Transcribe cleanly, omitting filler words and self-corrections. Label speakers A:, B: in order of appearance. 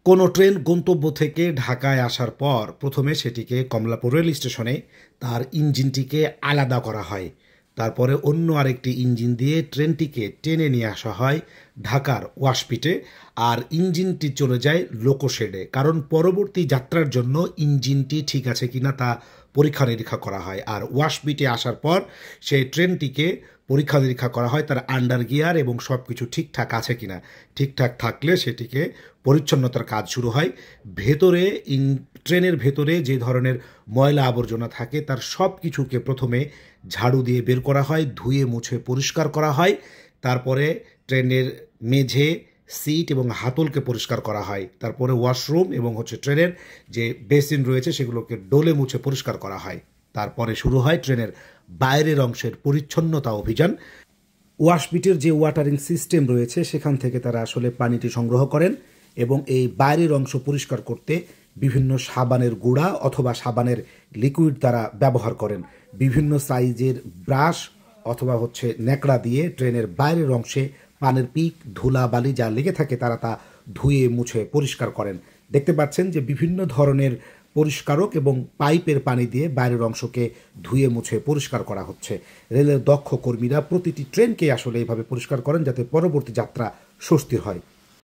A: কোনো ট্রেন গন্তব্য থেকে ঢাকায় আসার পর প্রথমে সেটিকে কমলাপুর রেল স্টেশনে তার ইঞ্জিনটিকে আলাদা করা হয়। তারপরে অন্য আরেকটি ইঞ্জিন দিয়ে ট্রেনটিকে টেনে নিয়ে আসা হয় ঢাকার ওয়াশপিটে। আর ইঞ্জিনটি চলে যায় লোকোশেডে, কারণ পরবর্তী যাত্রার জন্য ইঞ্জিনটি ঠিক আছে কিনা তা পরীক্ষা নিরীক্ষা করা হয়। আর ওয়াশপিটে আসার পর সেই ট্রেনটিকে পরীক্ষা নিরীক্ষা করা হয় তার আন্ডার গিয়ার এবং সব কিছু ঠিকঠাক আছে কিনা। ঠিকঠাক থাকলে সেটিকে পরিচ্ছন্নতার কাজ শুরু হয়। ভেতরে ট্রেনের ভেতরে যে ধরনের ময়লা আবর্জনা থাকে তার সব কিছুকে প্রথমে ঝাড়ু দিয়ে বের করা হয়, ধুয়ে মুছে পরিষ্কার করা হয়। তারপরে ট্রেনের মেঝে, সিট এবং হাতলকে পরিষ্কার করা হয়। তারপরে ওয়াশরুম এবং ট্রেনের যে বেসিন রয়েছে সেগুলোকে ডলে মুছে পরিষ্কার করা হয়। তারপরে শুরু হয় ট্রেনের বাইরের অংশের পরিচ্ছন্নতা অভিযান। ওয়াশপিটের যে ওয়াটারিং সিস্টেম রয়েছে সেখান থেকে তারা আসলে পানিটি সংগ্রহ করেন এবং এই বাইরের অংশ পরিষ্কার করতে বিভিন্ন সাবানের গুঁড়া অথবা সাবানের লিকুইড তারা ব্যবহার করেন। বিভিন্ন সাইজের ব্রাশ অথবা ন্যাকড়া দিয়ে ট্রেনের বাইরের অংশে পানের পিক, ধুলা বালি যা লেগে থাকে তারা তা ধুয়ে মুছে পরিষ্কার করেন। দেখতে পাচ্ছেন যে বিভিন্ন ধরনের পরিষ্কারক এবং পাইপের পানি দিয়ে বাইরের অংশকে ধুয়ে মুছে পরিষ্কার করা হচ্ছে। রেলের দক্ষ কর্মীরা প্রতিটি ট্রেনকে আসলে এইভাবে পরিষ্কার করেন যাতে পরবর্তী যাত্রা স্বস্তির হয়।